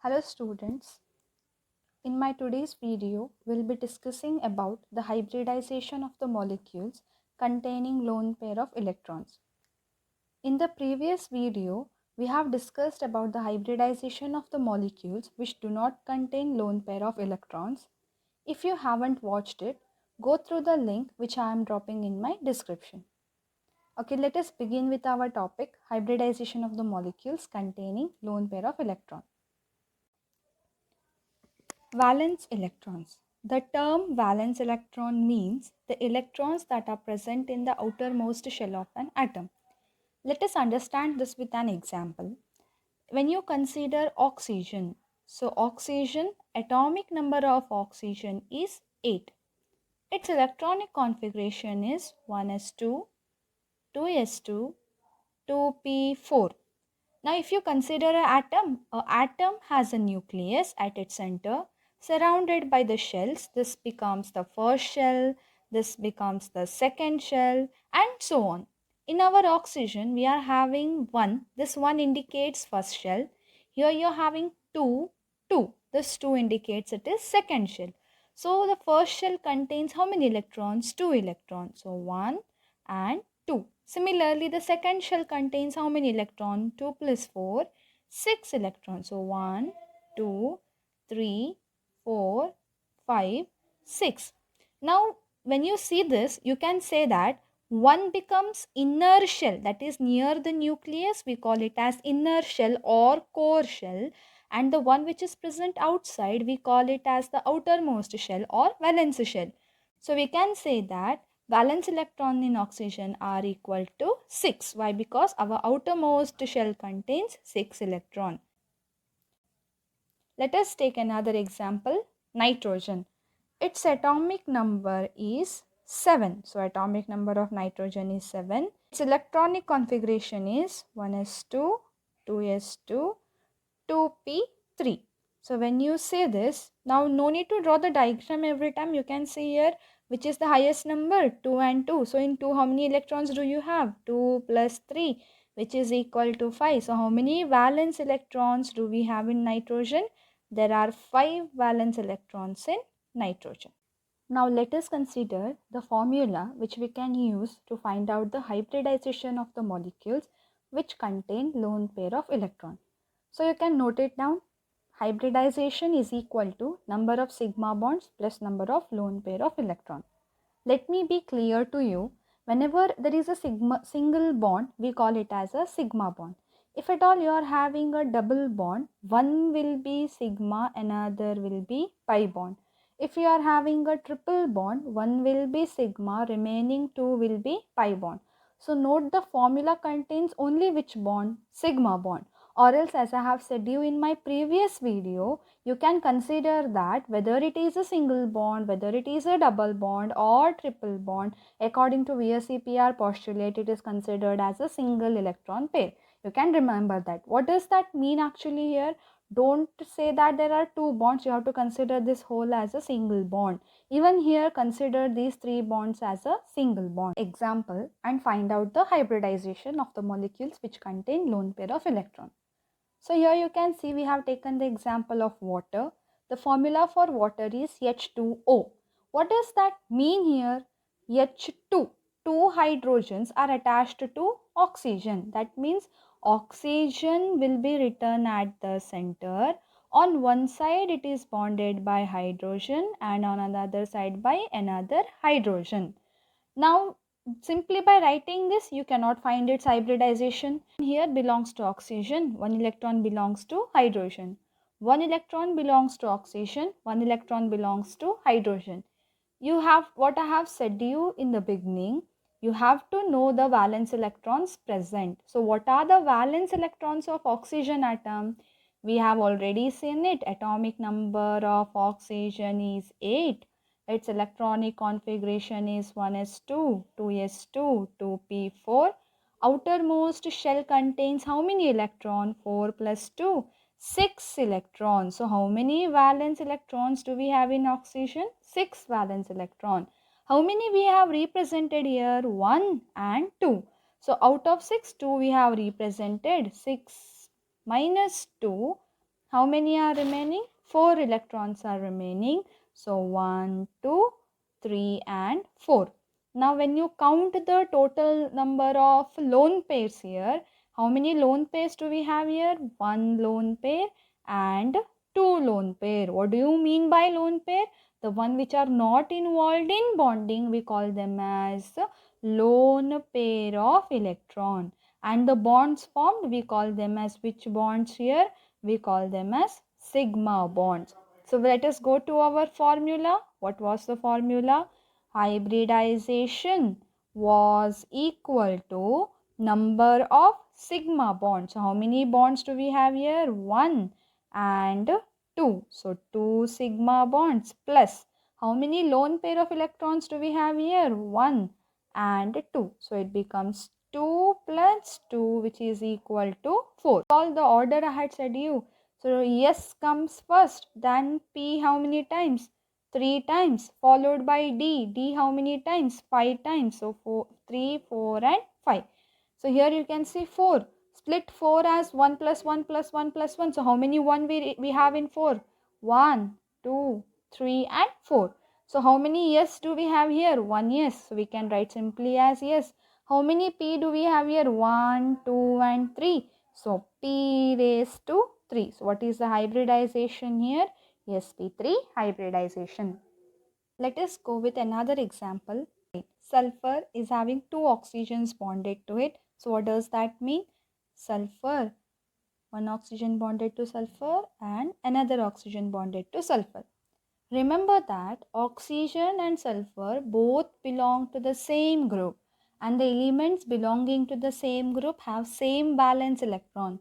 Hello students, in my today's video we'll be discussing about the hybridization of the molecules containing lone pair of electrons. In the previous video we have discussed about the hybridization of the molecules which do not contain lone pair of electrons. If you haven't watched it, go through the link which I am dropping in my description. Okay, let us begin with our topic, hybridization of the molecules containing lone pair of electrons. Valence electrons. The term valence electron means the electrons that are present in the outermost shell of an atom. Let us understand this with an example. When you consider oxygen, so oxygen, atomic number of oxygen is 8. Its electronic configuration is 1s2, 2s2, 2p4. Now, if you consider an atom has a nucleus at its center surrounded by the shells. This becomes the first shell, this becomes the second shell, and so on. In our oxygen, we are having one. This one indicates first shell. Here you are having two, two. This two indicates it is second shell. So the first shell contains how many electrons? Two electrons. So 1 and 2. Similarly, the second shell contains how many electrons? 2 plus 4, 6 electrons. So 1, 2, 3, 4, 5, 6. Now, when you see this, you can say that one becomes inner shell, that is near the nucleus. We call it as inner shell or core shell. And the one which is present outside, we call it as the outermost shell or valence shell. So we can say that valence electron in oxygen are equal to 6. Why? Because our outermost shell contains 6 electrons. Let us take another example, nitrogen. Its atomic number is 7. So atomic number of nitrogen is 7. Its electronic configuration is 1s2, 2s2, 2p3. So when you say this, now no need to draw the diagram every time. You can see here which is the highest number, 2 and 2. So in 2, how many electrons do you have? 2 plus 3, which is equal to 5. So how many valence electrons do we have in nitrogen? There are 5 valence electrons in nitrogen. Now let us consider the formula which we can use to find out the hybridization of the molecules which contain lone pair of electrons. So you can note it down. Hybridization is equal to number of sigma bonds plus number of lone pair of electrons. Let me be clear to you. Whenever there is a single bond, we call it as a sigma bond. If at all you are having a double bond, one will be sigma, another will be pi bond. If you are having a triple bond, one will be sigma, remaining two will be pi bond. So note the formula contains only which bond? Sigma bond. Or else, as I have said you in my previous video, you can consider that whether it is a single bond, whether it is a double bond or triple bond, according to VSEPR postulate, it is considered as a single electron pair. You can remember that. What does that mean actually here? Don't say that there are two bonds. You have to consider this whole as a single bond. Even here, consider these three bonds as a single bond. Example, and find out the hybridization of the molecules which contain lone pair of electrons. So here you can see we have taken the example of water. The formula for water is H2O. What does that mean here? H2. Two hydrogens are attached to oxygen. That means oxygen will be written at the center. On one side it is bonded by hydrogen and on another side by another hydrogen. Now, simply by writing this, you cannot find its hybridization. Here belongs to oxygen, one electron belongs to hydrogen. One electron belongs to oxygen, one electron belongs to hydrogen. You have what I have said to you in the beginning. You have to know the valence electrons present. So, what are the valence electrons of oxygen atom? We have already seen it. Atomic number of oxygen is 8. Its electronic configuration is 1s2, 2s2, 2p4. Outermost shell contains how many electrons? 4 plus 2, 6 electrons. So how many valence electrons do we have in oxygen? 6 valence electron. How many we have represented here? 1 and 2. So out of 6, 2 we have represented. 6 minus 2. How many are remaining? 4 electrons are remaining. So 1, 2, 3 and 4. Now when you count the total number of lone pairs here, how many lone pairs do we have here? 1 lone pair and 2 lone pair. What do you mean by lone pair? The one which are not involved in bonding, we call them as lone pair of electron. And the bonds formed, we call them as which bonds here? We call them as sigma bonds. So let us go to our formula. What was the formula? Hybridization was equal to number of sigma bonds. So how many bonds do we have here? 1 and 2. So 2 sigma bonds plus how many lone pair of electrons do we have here? 1 and 2. So it becomes 2 plus 2, which is equal to 4. All the order I had said you. So S comes first, then P how many times? 3 times, followed by D. D how many times? 5 times. So 3, 4 and 5. So here you can see 4. Split 4 as 1 plus 1 plus 1 plus 1. So how many 1 we have in 4? 1, 2, 3 and 4. So how many yes do we have here? 1 yes. So we can write simply as yes. How many P do we have here? 1, 2 and 3. So P raised to 3. So what is the hybridization here? sp3 hybridization. Let us go with another example. Sulfur is having 2 oxygens bonded to it. So what does that mean? Sulfur, one oxygen bonded to sulfur and another oxygen bonded to sulfur. Remember that oxygen and sulfur both belong to the same group, and the elements belonging to the same group have same valence electron.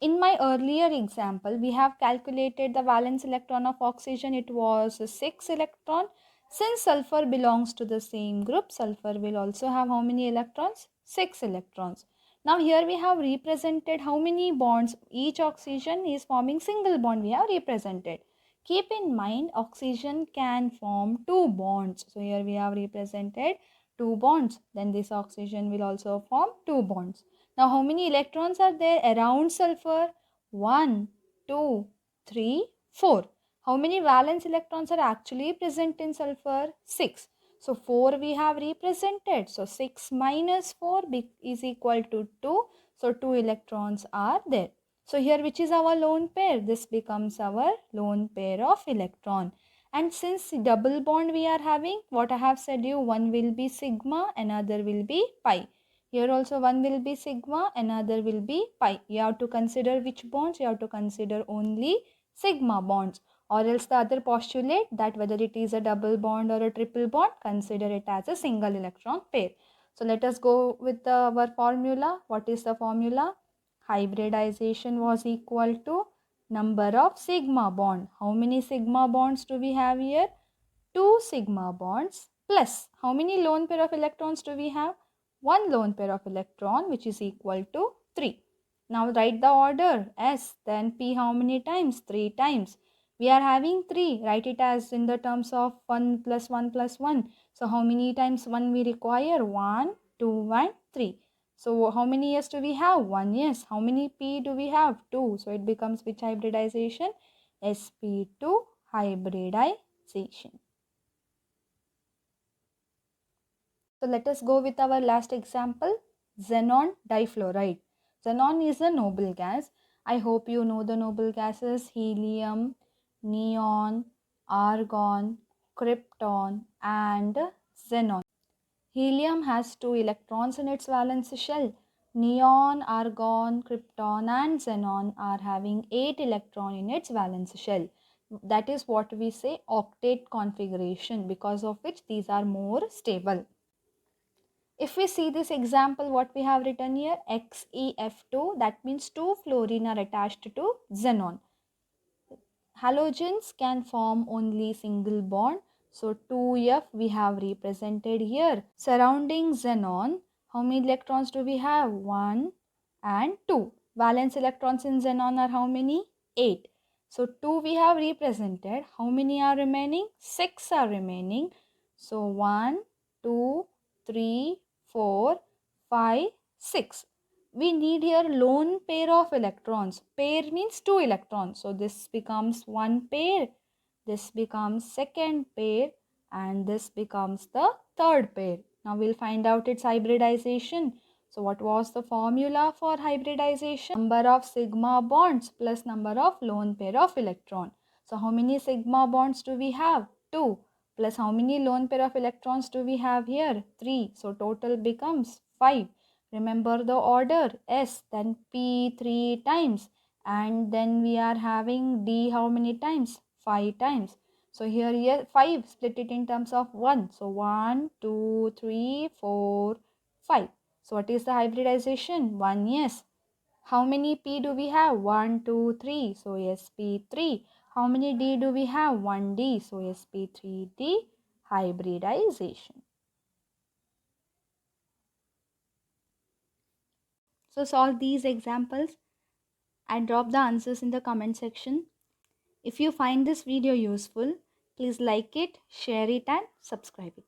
In my earlier example, we have calculated the valence electron of oxygen. It was 6 electron. Since sulfur belongs to the same group, sulfur will also have how many electrons? 6 electrons. Now here we have represented how many bonds. Each oxygen is forming single bond. We have represented. Keep in mind, oxygen can form 2 bonds. So here we have represented 2 bonds. Then this oxygen will also form 2 bonds. Now how many electrons are there around sulfur? 1, 2, 3, 4. How many valence electrons are actually present in sulfur? 6. So 4 we have represented. So 6 minus 4 is equal to 2. So 2 electrons are there. So here which is our lone pair? This becomes our lone pair of electron. And since double bond we are having, what I have said you, one will be sigma, another will be pi. Here also one will be sigma, another will be pi. You have to consider which bonds? You have to consider only sigma bonds. Or else the other postulate that whether it is a double bond or a triple bond, consider it as a single electron pair. So let us go with our formula. What is the formula? Hybridization was equal to number of sigma bond. How many sigma bonds do we have here? 2 sigma bonds plus how many lone pair of electrons do we have? 1 lone pair of electron, which is equal to 3. Now write the order S, then P how many times? 3 times. We are having 3. Write it as in the terms of 1 plus 1 plus 1. So how many times 1 we require? 1, 2 and 3. So how many yes do we have? 1 yes. How many P do we have? 2. So it becomes which hybridization? sp2 hybridization. So let us go with our last example, xenon difluoride. Xenon is a noble gas. I hope you know the noble gases: helium, neon, argon, krypton and xenon. Helium has 2 electrons in its valence shell. Neon, argon, krypton and xenon are having 8 electrons in its valence shell. That is what we say octet configuration, because of which these are more stable. If we see this example, what we have written here, XeF2, that means 2 fluorine are attached to xenon. Halogens can form only single bond. So 2F we have represented here. Surrounding xenon, how many electrons do we have? 1 and 2. Valence electrons in xenon are how many? 8. So 2 we have represented. How many are remaining? 6 are remaining. So 1, 2, 3, 4, 5, 6. we need here lone pair of electrons. Pair means two electrons. So this becomes one pair, this becomes second pair, and this becomes the third pair. Now we'll find out its hybridization. So what was the formula for hybridization? Number of sigma bonds plus number of lone pair of electron. So how many sigma bonds do we have? 2. Plus how many lone pair of electrons do we have here? 3. So total becomes 5. Remember the order, S, then P 3 times, and then we are having D how many times? 5 times. So here 5, split it in terms of 1. So 1, 2, 3, 4, 5. So what is the hybridization? 1, yes. How many P do we have? 1, 2, 3. So yes, P3. How many D do we have? 1D. So yes, P3D, hybridization. So solve these examples and drop the answers in the comment section. If you find this video useful, please like it, share it and subscribe it.